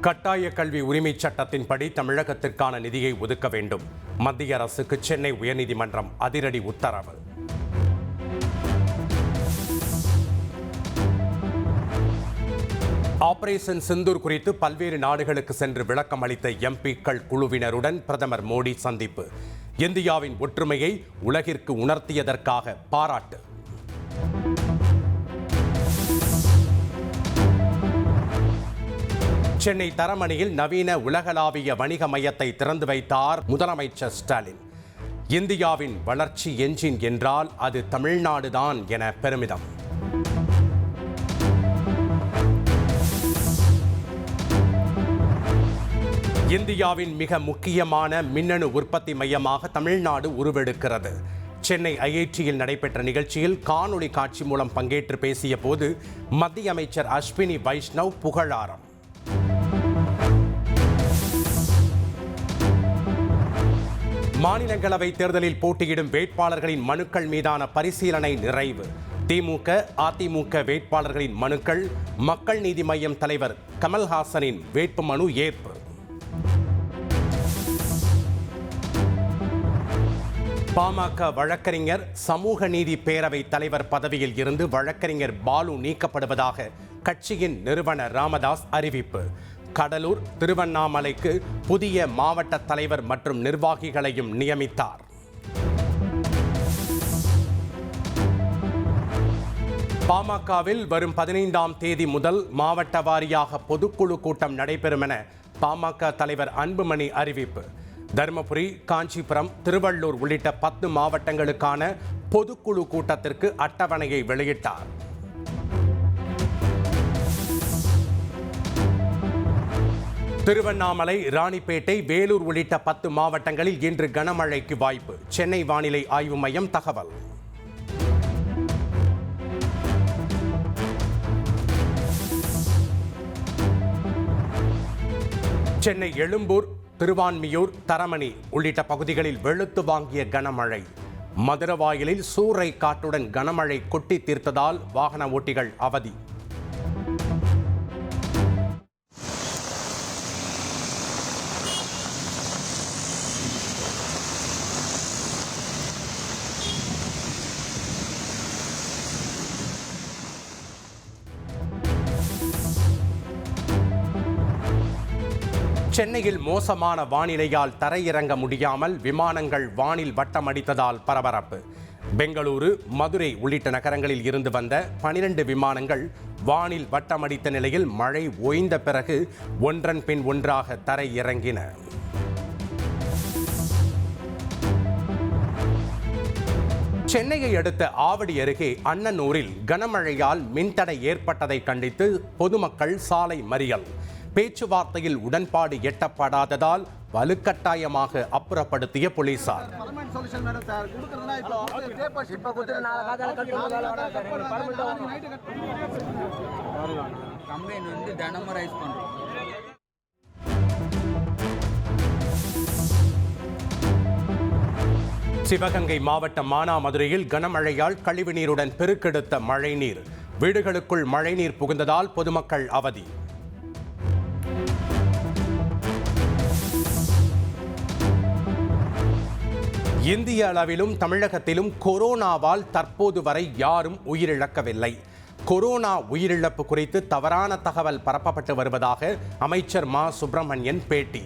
கட்டாய கல்வி உரிமைச் சட்டத்தின்படி தமிழகத்திற்கான நிதியை ஒதுக்க வேண்டும். மத்திய அரசுக்கு சென்னை உயர்நீதிமன்றம் அதிரடி உத்தரவு. ஆபரேஷன் சிந்தூர் குறித்து பல்வேறு நாடுகளுக்கு சென்று விளக்கம் அளித்த எம்பிக்கள் குழுவினருடன் பிரதமர் மோடி சந்திப்பு. இந்தியாவின் ஒற்றுமையை உலகிற்கு உணர்த்தியதற்காக பாராட்டு. சென்னை தரமணியில் நவீன உலகளாவிய வணிக மையத்தை திறந்து வைத்தார் முதலமைச்சர் ஸ்டாலின். இந்தியாவின் வளர்ச்சி என்ஜின் என்றால் அது தமிழ்நாடுதான் என பெருமிதம். இந்தியாவின் மிக முக்கியமான மின்னணு உற்பத்தி மையமாக தமிழ்நாடு உருவெடுக்கிறது. சென்னை ஐஐடியில் நடைபெற்ற நிகழ்ச்சியில் காணொளி காட்சி மூலம் பங்கேற்று பேசிய போது மத்திய அமைச்சர் அஸ்வினி வைஷ்ணவ் புகழாரம். மாநிலங்களவை தேர்தலில் போட்டியிடும் வேட்பாளர்களின் மனுக்கள் மீதான பரிசீலனை நிறைவு. திமுக, அதிமுக வேட்பாளர்களின் மனுக்கள் மக்கள் நீதி மய்யம் தலைவர் கமல்ஹாசனின் வேட்புமனு ஏற்பு. பாமக வழக்கறிஞர் சமூக நீதி பேரவை தலைவர் பதவியில் இருந்து வழக்கறிஞர் பாலு நீக்கப்படுவதாக கட்சியின் நிறுவனர் ராமதாஸ் அறிவிப்பு. கடலூர், திருவண்ணாமலைக்கு புதிய மாவட்ட தலைவர் மற்றும் நிர்வாகிகளையும் நியமித்தார். பாமகவில் வரும் 15ஆம் தேதி முதல் மாவட்ட வாரியாக பொதுக்குழு கூட்டம் நடைபெறும் என பாமக தலைவர் அன்புமணி அறிவிப்பு. தருமபுரி, காஞ்சிபுரம், திருவள்ளூர் உள்ளிட்ட 10 மாவட்டங்களுக்கான பொதுக்குழு கூட்டத்திற்கு அட்டவணையை வெளியிட்டார். திருவண்ணாமலை, ராணிப்பேட்டை, வேலூர் உள்ளிட்ட 10 மாவட்டங்களில் இன்று கனமழைக்கு வாய்ப்பு. சென்னை வானிலை ஆய்வு மையம் தகவல். சென்னை எழும்பூர், திருவான்மியூர், தரமணி உள்ளிட்ட பகுதிகளில் வெளுத்து வாங்கிய கனமழை. மதுரவாயலில் சூறை காற்றுடன் கனமழை கொட்டி தீர்த்ததால் வாகன ஓட்டிகள் அவதி. சென்னையில் மோசமான வானிலையால் தரையிறங்க முடியாமல் விமானங்கள் வானில் வட்டமடித்ததால் பரபரப்பு. பெங்களூரு, மதுரை உள்ளிட்ட நகரங்களில் இருந்து வந்த 12 விமானங்கள் வானில் வட்டமடித்த நிலையில் மழை ஓய்ந்த பிறகு ஒன்றன் பின் ஒன்றாக தரையிறங்கின. சென்னையை அடுத்த ஆவடி அருகே அண்ணனூரில் கனமழையால் மின்தடை ஏற்பட்டதை கண்டித்து பொதுமக்கள் சாலை மறியல். பேச்சுவார்த்தையில் உடன்பாடு எட்டப்படாததால் வலுக்கட்டாயமாக அப்புறப்படுத்திய போலீசார். சிவகங்கை மாவட்டம் மானாமதுரையில் கனமழையால் கழிவுநீருடன் பெருக்கெடுத்த மழைநீர். வீடுகளுக்குள் மழைநீர் புகுந்ததால் பொதுமக்கள் அவதி. இந்திய அளவிலும் தமிழகத்திலும் கொரோனாவால் தற்போது வரை யாரும் உயிரிழக்கவில்லை. கொரோனா உயிரிழப்பு குறித்து தவறான தகவல் பரப்பப்பட்டு வருவதாக அமைச்சர் மா சுப்பிரமணியன் பேட்டி.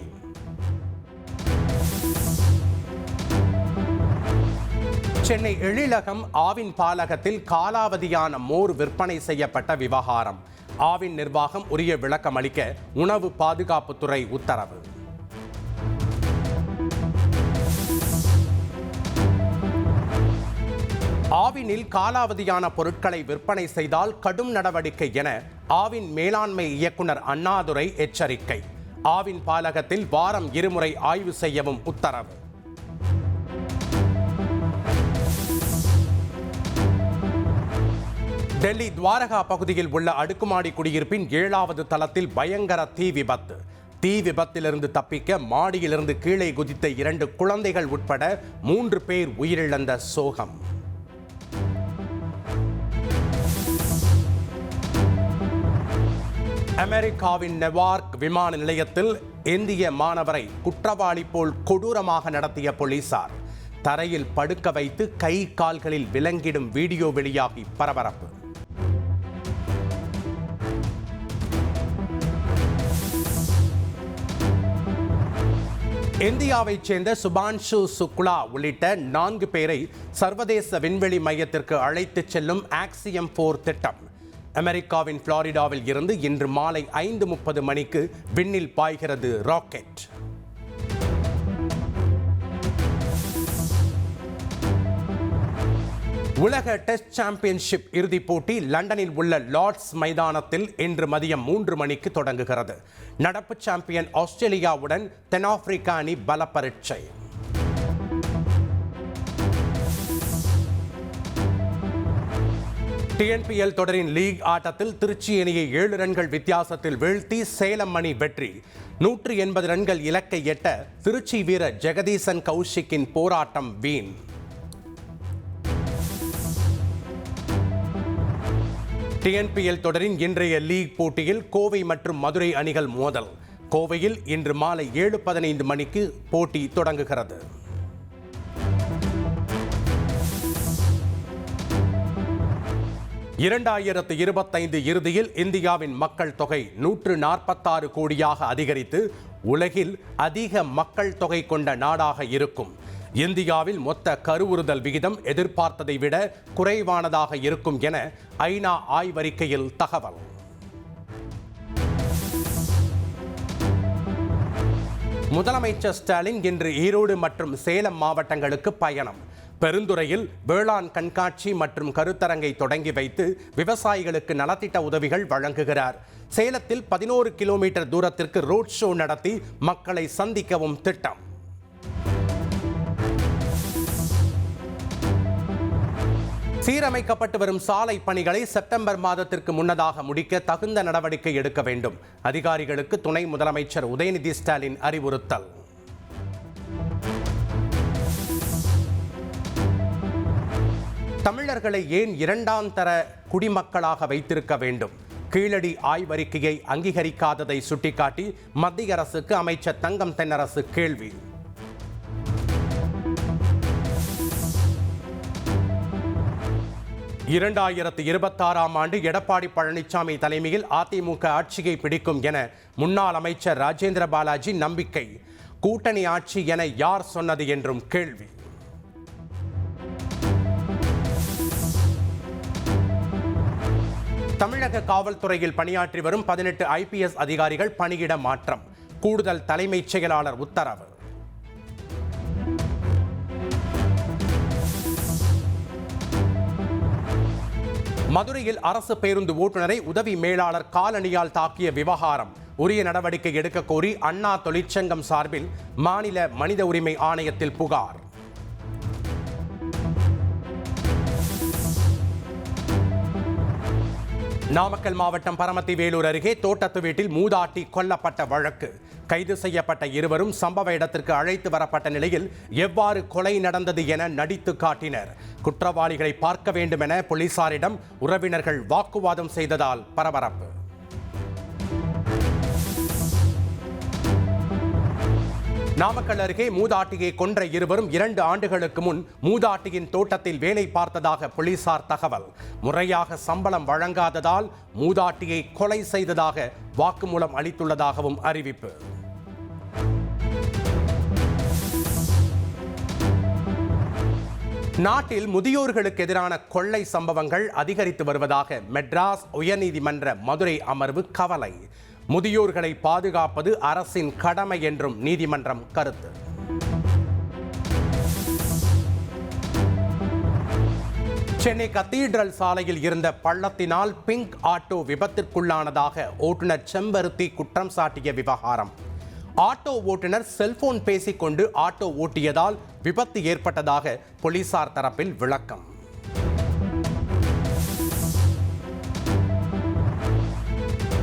சென்னை எழிலகம் ஆவின் பாலகத்தில் காலாவதியான மோர் விற்பனை செய்யப்பட்ட விவகாரம். ஆவின் நிர்வாகம் உரிய விளக்கம் அளிக்க உணவு பாதுகாப்புத்துறை உத்தரவு. ஆவினில் காலாவதியான பொருட்களை விற்பனை செய்தால் கடும் நடவடிக்கை என ஆவின் மேலாண்மை இயக்குனர் அண்ணாதுரை எச்சரிக்கை. ஆவின் பாலகத்தில் வாரம் 2 முறை ஆய்வு செய்யவும் உத்தரவு. டெல்லி துவாரகா பகுதியில் உள்ள அடுக்குமாடி குடியிருப்பின் 7வது தளத்தில் பயங்கர தீ விபத்து. தீ விபத்திலிருந்து தப்பிக்க மாடியிலிருந்து கீழே குதித்த 2 குழந்தைகள் உட்பட 3 பேர் உயிரிழந்த சோகம். அமெரிக்காவின் நெவார்க் விமான நிலையத்தில் இந்திய மாணவரை குற்றவாளி போல் கொடூரமாக நடத்திய போலீசார். தரையில் படுக்க வைத்து கை கால்களில் விலங்கிடும் வீடியோ வெளியாகி பரபரப்பு. இந்தியாவைச் சேர்ந்த சுபான்ஷு சுக்லா உள்ளிட்ட 4 பேரை சர்வதேச விண்வெளி மையத்திற்கு அழைத்துச் செல்லும் ஆக்சியம் 4 திட்டம் அமெரிக்காவின் புளோரிடாவில் இருந்து இன்று மாலை 5:30 மணிக்கு விண்ணில் பாய்கிறது ராக்கெட். உலக டெஸ்ட் சாம்பியன்ஷிப் இறுதிப் போட்டி லண்டனில் உள்ள லார்ட்ஸ் மைதானத்தில் இன்று மதியம் 3 மணிக்கு தொடங்குகிறது. நடப்பு சாம்பியன் ஆஸ்திரேலியாவுடன் தென்னாப்பிரிக்கா அணி பல பரீட்சை. TNPL தொடரின் லீக் ஆட்டத்தில் திருச்சி அணியை 7 ரன்கள் வித்தியாசத்தில் வீழ்த்தி சேலம் அணி வெற்றி. 180 ரன்கள் இலக்கை எட்ட திருச்சி வீரர் ஜெகதீசன் கௌஷிக்கின் போராட்டம் வீண். TNPL தொடரின் இன்றைய லீக் போட்டியில் கோவை மற்றும் மதுரை அணிகள் மோதல். கோவையில் இன்று மாலை 7:15 மணிக்கு போட்டி தொடங்குகிறது. 2025 இறுதியில் இந்தியாவின் மக்கள் தொகை 146 கோடியாக அதிகரித்து உலகில் அதிக மக்கள் தொகை கொண்ட நாடாக இருக்கும். இந்தியாவில் மொத்த கருவுறுதல் விகிதம் எதிர்பார்த்ததை விட குறைவானதாக இருக்கும் என ஐநா ஆய்வறிக்கையில் தகவல். முதலமைச்சர் ஸ்டாலின் இன்று ஈரோடு மற்றும் சேலம் மாவட்டங்களுக்கு பயணம். பெருந்துறையில் வேளாண் கண்காட்சி மற்றும் கருத்தரங்கை தொடங்கி வைத்து விவசாயிகளுக்கு நலத்திட்ட உதவிகள் வழங்குகிறார். சேலத்தில் 11 கிலோமீட்டர் தூரத்திற்கு ரோட் ஷோ நடத்தி மக்களை சந்திக்கவும் திட்டம். சீரமைக்கப்பட்டு வரும் சாலை பணிகளை செப்டம்பர் மாதத்திற்கு முன்னதாக முடிக்க தகுந்த நடவடிக்கை எடுக்க வேண்டும். அதிகாரிகளுக்கு துணை முதலமைச்சர் உதயநிதி ஸ்டாலின் அறிவுறுத்தல். தமிழர்களை ஏன் 2ஆம் தர குடிமக்களாக வைத்திருக்க வேண்டும்? கீழடி ஆய்வறிக்கையை அங்கீகரிக்காததை சுட்டிக்காட்டி மத்திய அரசுக்கு அமைச்சர் தங்கம் தென்னரசு கேள்வி. இரண்டாயிரத்து 26ஆம் ஆண்டு எடப்பாடி பழனிசாமி தலைமையில் அதிமுக ஆட்சியை பிடிக்கும் என முன்னாள் அமைச்சர் ராஜேந்திர பாலாஜி நம்பிக்கை. கூட்டணி ஆட்சி என யார் சொன்னது என்றும் கேள்வி. தமிழக காவல்துறையில் பணியாற்றி வரும் 18 IPS அதிகாரிகள் பணியிட மாற்றம். கூடுதல் தலைமைச் செயலாளர் உத்தரவு. மதுரையில் அரசு பேருந்து ஓட்டுநரை உதவி மேலாளர் காலணியால் தாக்கிய விவகாரம். உரிய நடவடிக்கை எடுக்க கோரி அண்ணா தொழிற்சங்கம் சார்பில் மாநில மனித உரிமை ஆணையத்தில் புகார். நாமக்கல் மாவட்டம் பரமத்தி வேலூர் அருகே தோட்டத்து வீட்டில் மூதாட்டி கொல்லப்பட்ட வழக்கு. கைது செய்யப்பட்ட இருவரும் சம்பவ இடத்திற்கு அழைத்து வரப்பட்ட நிலையில் எவ்வாறு கொலை நடந்தது என நடித்து காட்டினர். குற்றவாளிகளை பார்க்க வேண்டும் என போலீசாரிடம் உறவினர்கள் வாக்குவாதம் செய்ததால் பரபரப்பு. நாமக்கல் அருகே மூதாட்டியை கொன்ற இருவரும் 2 ஆண்டுகளுக்கு முன் மூதாட்டியின் தோட்டத்தில் வேலை பார்த்ததாக போலீசார் தகவல். முறையாக சம்பளம் வழங்காததால் மூதாட்டியை கொலை செய்ததாக வாக்குமூலம் அளித்துள்ளதாகவும் அறிவிப்பு. நாட்டில் முதியோர்களுக்கு எதிரான கொள்ளை சம்பவங்கள் அதிகரித்து வருவதாக மெட்ராஸ் உயர்நீதிமன்ற மதுரை அமர்வு கவலை. முதியோர்களை பாதுகாப்பது அரசின் கடமை என்றும் நீதிமன்றம் கருத்து. சென்னை கத்தீட்ரல் சாலையில் இருந்த பள்ளத்தினால் பிங்க் ஆட்டோ விபத்திற்குள்ளானதாக ஓட்டுநர் செம்பருத்தி குற்றம் சாட்டிய விவகாரம். ஆட்டோ ஓட்டுநர் செல்போன் பேசிக்கொண்டு ஆட்டோ ஓட்டியதால் விபத்து ஏற்பட்டதாக போலீசார் தரப்பில் விளக்கம்.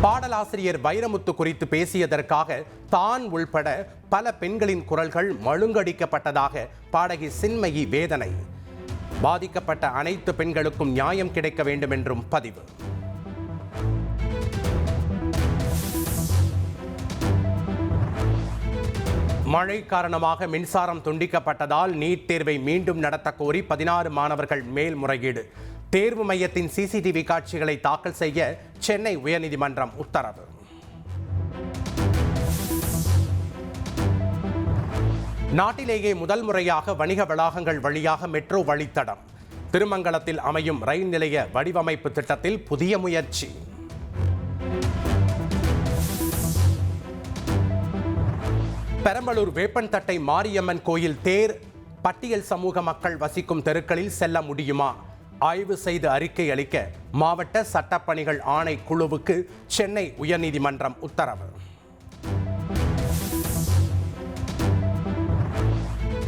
பாடலாசிரியர் வைரமுத்து குறித்து பேசியதற்காக தான் உள்பட பல பெண்களின் குரல்கள் மழுங்கடிக்கப்பட்டதாக பாடகி சின்மயி வேதனை. பாதிக்கப்பட்ட அனைத்து பெண்களுக்கும் நியாயம் கிடைக்க வேண்டும் என்றும் பதிவு. மழை காரணமாக மின்சாரம் துண்டிக்கப்பட்டதால் நீட் தேர்வை மீண்டும் நடத்த கோரி 16 மாணவர்கள் மேல்முறையீடு. தேர்வு மையத்தின் சிசிடிவி காட்சிகளை தாக்கல் செய்ய சென்னை உயர்நீதிமன்றம் உத்தரவு. நாட்டிலேயே முதல் முறையாக வணிக வளாகங்கள் வழியாக மெட்ரோ வழித்தடம். திருமங்கலத்தில் அமையும் ரயில் நிலைய வடிவமைப்பு திட்டத்தில் புதிய முயற்சி. பெரம்பலூர் வேப்பன்தட்டை மாரியம்மன் கோயில் தேர் பட்டியல் சமூக மக்கள் வசிக்கும் தெருக்களில் செல்ல முடியுமா? ஆய்வு செய்து அறிக்கை அளிக்க மாவட்ட சட்டப்பணிகள் ஆணை குழுவுக்கு சென்னை உயர்நீதிமன்றம் உத்தரவு.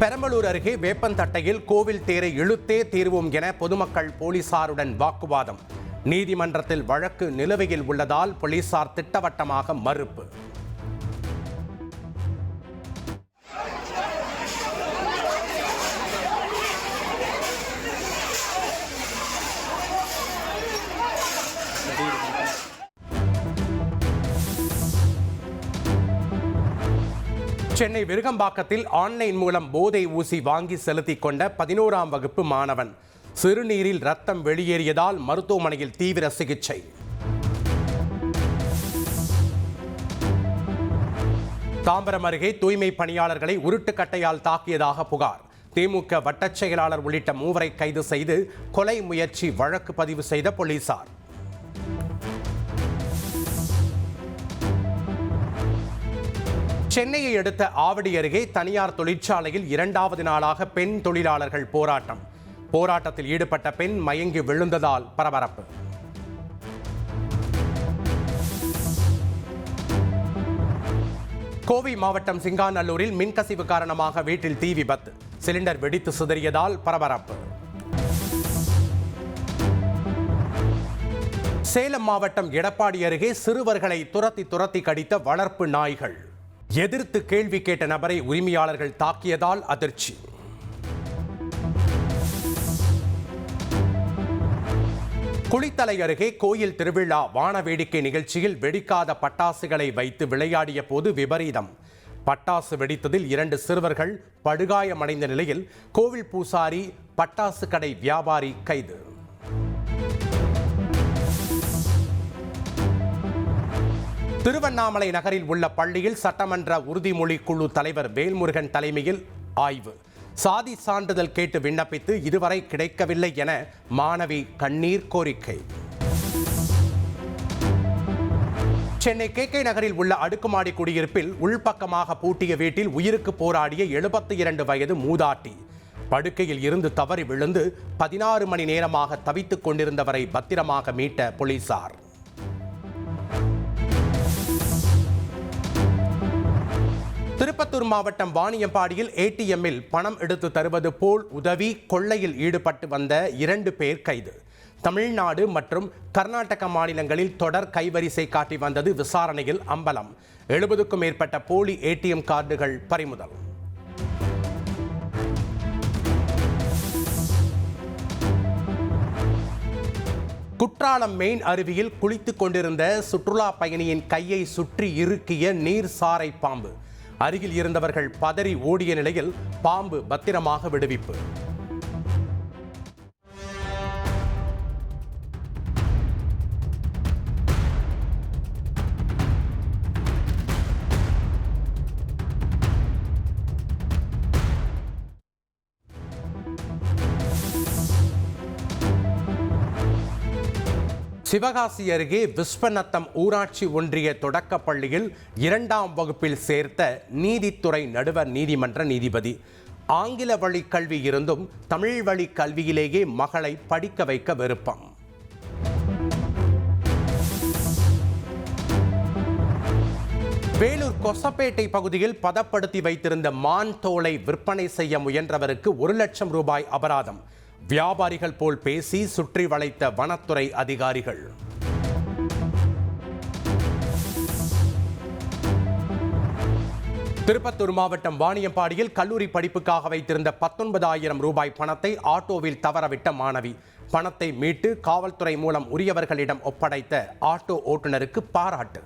பெரம்பலூர் அருகே வேப்பன்தட்டையில் கோவில் தேரை இழுத்தே தீர்வோம் என பொதுமக்கள் போலீசாருடன் வாக்குவாதம். நீதிமன்றத்தில் வழக்கு நிலுவையில் உள்ளதால் போலீசார் திட்டவட்டமாக மறுப்பு. சென்னை விருகம்பாக்கத்தில் ஆன்லைன் மூலம் போதை ஊசி வாங்கி செலுத்திக் கொண்ட 11ஆம் வகுப்பு மாணவன் சிறுநீரில் ரத்தம் வெளியேறியதால் மருத்துவமனையில் தீவிர சிகிச்சை. தாம்பரம் அருகே தூய்மை பணியாளர்களை உருட்டுக்கட்டையால் தாக்கியதாக புகார். திமுக வட்டச் செயலாளர் உள்ளிட்ட 3 கைது செய்து கொலை முயற்சி வழக்கு பதிவு செய்த போலீசார். சென்னையை அடுத்த ஆவடி அருகே தனியார் தொழிற்சாலையில் 2வது நாளாக பெண் தொழிலாளர்கள் போராட்டம். போராட்டத்தில் ஈடுபட்ட பெண் மயங்கி விழுந்ததால் பரபரப்பு. கோவை மாவட்டம் சிங்காநல்லூரில் மின்கசிவு காரணமாக வீட்டில் தீ விபத்து. சிலிண்டர் வெடித்து சிதறியதால் பரபரப்பு. சேலம் மாவட்டம் எடப்பாடி அருகே சிறுவர்களை துரத்தி கடித்த வளர்ப்பு நாய்கள். எதிர்த்து கேள்வி கேட்ட நபரை உரிமையாளர்கள் தாக்கியதால் அதிர்ச்சி. குளித்தலை அருகே கோயில் திருவிழா வான வேடிக்கை நிகழ்ச்சியில் வெடிக்காத பட்டாசுகளை வைத்து விளையாடிய போது விபரீதம். பட்டாசு வெடித்ததில் 2 சிறுவர்கள் படுகாயமடைந்த நிலையில் கோவில் பூசாரி, பட்டாசு கடை வியாபாரி கைது. திருவண்ணாமலை நகரில் உள்ள பள்ளியில் சட்டமன்ற உறுதிமொழி குழு தலைவர் வேல்முருகன் தலைமையில் ஆய்வு. சாதி சான்றிதழ் கேட்டு விண்ணப்பித்து இதுவரை கிடைக்கவில்லை என மாணவி கண்ணீர் கோரிக்கை. சென்னை KK நகரில் உள்ள அடுக்குமாடி குடியிருப்பில் உள்பக்கமாக பூட்டிய வீட்டில் உயிருக்கு போராடிய 72 வயது மூதாட்டி. படுக்கையில் இருந்து தவறி விழுந்து 16 மணி நேரமாக தவித்துக் கொண்டிருந்தவரை பத்திரமாக மீட்ட போலீசார். திருப்பத்தூர் மாவட்டம் வாணியம்பாடியில் ATMில் பணம் எடுத்து தருவது போல் உதவி கொள்ளையில் ஈடுபட்டு வந்த 2 பேர் கைது. தமிழ்நாடு மற்றும் கர்நாடக மாநிலங்களில் தொடர் கைவரிசை காட்டி வந்தது விசாரணையில் அம்பலம். 70க்கும் மேற்பட்ட போலி ATM கார்டுகள் பறிமுதல். குற்றாலம் மெயின் அருவியில் குளித்துக் கொண்டிருந்த சுற்றுலா பயணியின் கையை சுற்றி இறுக்கிய நீர் சாரை பாம்பு. அருகில் இருந்தவர்கள் பதறி ஓடிய நிலையில் பாம்பு பத்திரமாக விடுவிப்பு. சிவகாசி அருகே விஸ்வநத்தம் ஊராட்சி ஒன்றிய தொடக்கப் பள்ளியில் 2ஆம் வகுப்பில் சேர்த்த நீதித்துறை நடுவர் நீதிமன்ற நீதிபதி. ஆங்கில வழி கல்வி இருந்தும் தமிழ் வழி கல்வியிலேயே மகளை படிக்க வைக்க விருப்பம். வேலூர் கொசப்பேட்டை பகுதியில் பதப்படுத்தி வைத்திருந்த மான் தோலை விற்பனை செய்ய முயன்றவருக்கு 1 லட்சம் ரூபாய் அபராதம். வியாபாரிகள் போல் பேசி சுற்றி வளைத்த வனத்துறை அதிகாரிகள். திருப்பத்தூர் மாவட்டம் வாணியம்பாடியில் கல்லூரி படிப்புக்காக வைத்திருந்த 19,000 ரூபாய் பணத்தை ஆட்டோவில் தவறவிட்ட மாணவி. பணத்தை மீட்டு காவல்துறை மூலம் உரியவர்களிடம் ஒப்படைத்த ஆட்டோ ஓட்டுநருக்கு பாராட்டு.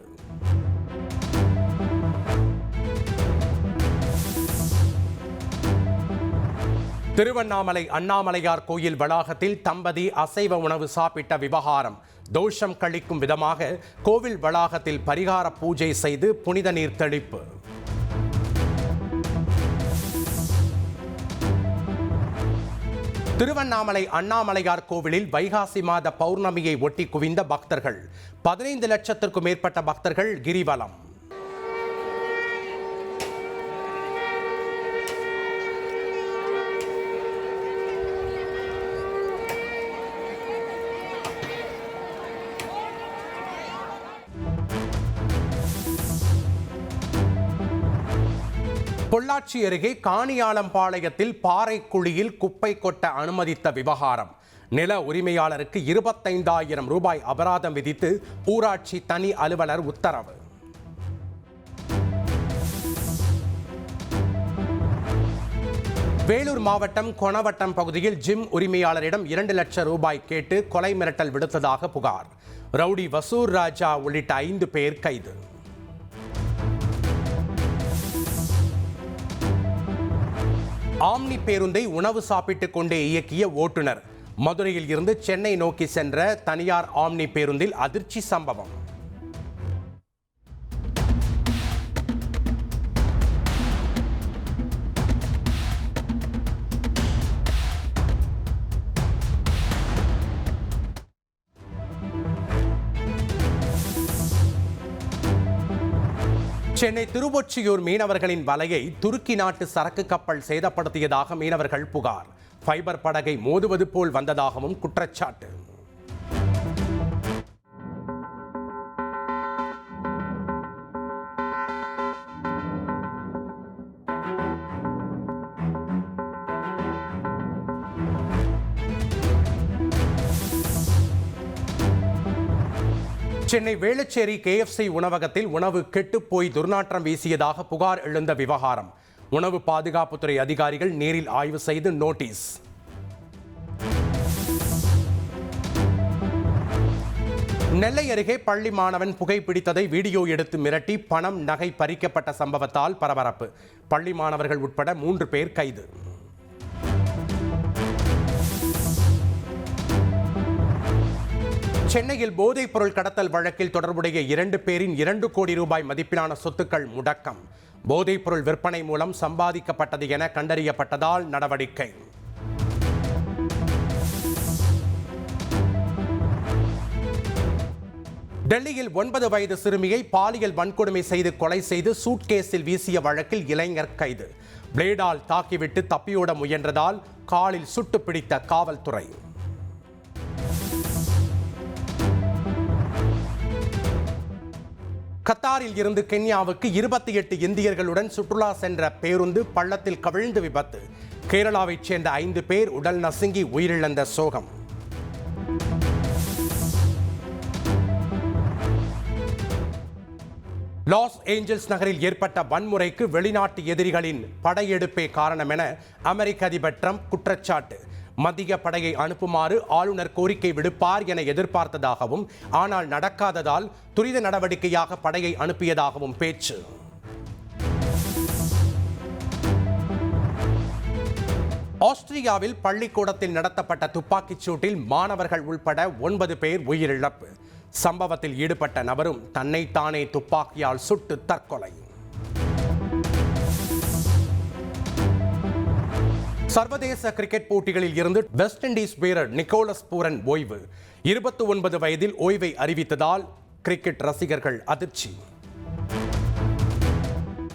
திருவண்ணாமலை அண்ணாமலையார் கோயில் வளாகத்தில் தம்பதி அசைவ உணவு சாப்பிட்ட விவகாரம். தோஷம் கழிக்கும் விதமாக கோவில் வளாகத்தில் பரிகார பூஜை செய்து புனித நீர் தெளிப்பு. திருவண்ணாமலை அண்ணாமலையார் கோவிலில் வைகாசி மாத பௌர்ணமியை ஒட்டி குவிந்த பக்தர்கள். 15 லட்சத்திற்கும் மேற்பட்ட பக்தர்கள் கிரிவலம். பொள்ளாச்சி அருகே காணியாளம்பாளையத்தில் பாறை குழியில் குப்பை கொட்ட அனுமதித்த விவகாரம். நில உரிமையாளருக்கு 25,000 ரூபாய் அபராதம் விதித்து ஊராட்சி தனி அலுவலர் உத்தரவு. வேலூர் மாவட்டம் கொணவட்டம் பகுதியில் ஜிம் உரிமையாளரிடம் 2 லட்சம் ரூபாய் கேட்டு கொலை மிரட்டல் விடுத்ததாக புகார். ரவுடி வசூர் ராஜா உள்ளிட்ட 5 பேர் கைது. ஆம்னி பேருந்தை உணவு சாப்பிட்டுக் கொண்டே இயக்கிய ஓட்டுநர். மதுரையில் இருந்து சென்னை நோக்கி சென்ற தனியார் ஆம்னி பேருந்தில் அதிர்ச்சி சம்பவம். சென்னை திருவொற்றியூர் மீனவர்களின் வலையை துருக்கி நாட்டு சரக்கு கப்பல் சேதப்படுத்தியதாக மீனவர்கள் புகார். ஃபைபர் படகை மோதுவது போல் வந்ததாகவும் குற்றச்சாட்டு. சென்னை வேளச்சேரி KFC உணவகத்தில் உணவு கெட்டுப்போய் துர்நாற்றம் வீசியதாக புகார் எழுந்த விவகாரம். உணவு பாதுகாப்புத்துறை அதிகாரிகள் நேரில் ஆய்வு செய்து நோட்டீஸ். நெல்லை அருகே பள்ளி மாணவன் புகைப்பிடித்ததை வீடியோ எடுத்து மிரட்டி பணம் நகை பறிக்கப்பட்ட சம்பவத்தால் பரபரப்பு. பள்ளி மாணவர்கள் உட்பட 3 பேர் கைது. சென்னையில் போதைப் பொருள் கடத்தல் வழக்கில் தொடர்புடைய 2 பேரின் 2 கோடி ரூபாய் மதிப்பிலான சொத்துக்கள் முடக்கம். போதைப் பொருள் விற்பனை மூலம் சம்பாதிக்கப்பட்டது என கண்டறியப்பட்டதால் நடவடிக்கை. டெல்லியில் 9 வயது சிறுமியை பாலியல் வன்கொடுமை செய்து கொலை செய்து சூட்கேஸில் வீசிய வழக்கில் இளைஞர் கைது. பிளேடால் தாக்கிவிட்டு தப்பியோட முயன்றதால் காலில் சுட்டு பிடித்த காவல்துறை. கத்தாரில் இருந்து கென்யாவுக்கு 28 இந்தியர்களுடன் சுற்றுலா சென்ற பேருந்து பள்ளத்தில் கவிழ்ந்து விபத்து. கேரளாவைச் சேர்ந்த 5 பேர் உடல் நசுங்கி உயிரிழந்த சோகம். லாஸ் ஏஞ்சல்ஸ் நகரில் ஏற்பட்ட வன்முறைக்கு வெளிநாட்டு எதிரிகளின் படையெடுப்பே காரணம் என அமெரிக்க அதிபர் ட்ரம்ப் குற்றச்சாட்டு. மத்திய படையை அனுப்புமாறு ஆளுநர் கோரிக்கை விடுப்பார் என எதிர்பார்த்ததாகவும் ஆனால் நடக்காததால் துரித நடவடிக்கையாக படையை அனுப்பியதாகவும் பேச்சு. ஆஸ்திரியாவில் பள்ளிக்கூடத்தில் நடத்தப்பட்ட துப்பாக்கிச் சூட்டில் மாணவர்கள் உள்பட 9 பேர் உயிரிழப்பு. சம்பவத்தில் ஈடுபட்ட நபரும் தன்னைத்தானே துப்பாக்கியால் சுட்டு தற்கொலை. சர்வதேச கிரிக்கெட் போட்டிகளில் இருந்து வெஸ்ட் இண்டீஸ் வீரர் நிக்கோலஸ் பூரன் ஓய்வு. 29 வயதில் ஓய்வை அறிவித்ததால் கிரிக்கெட் ரசிகர்கள் அதிர்ச்சி.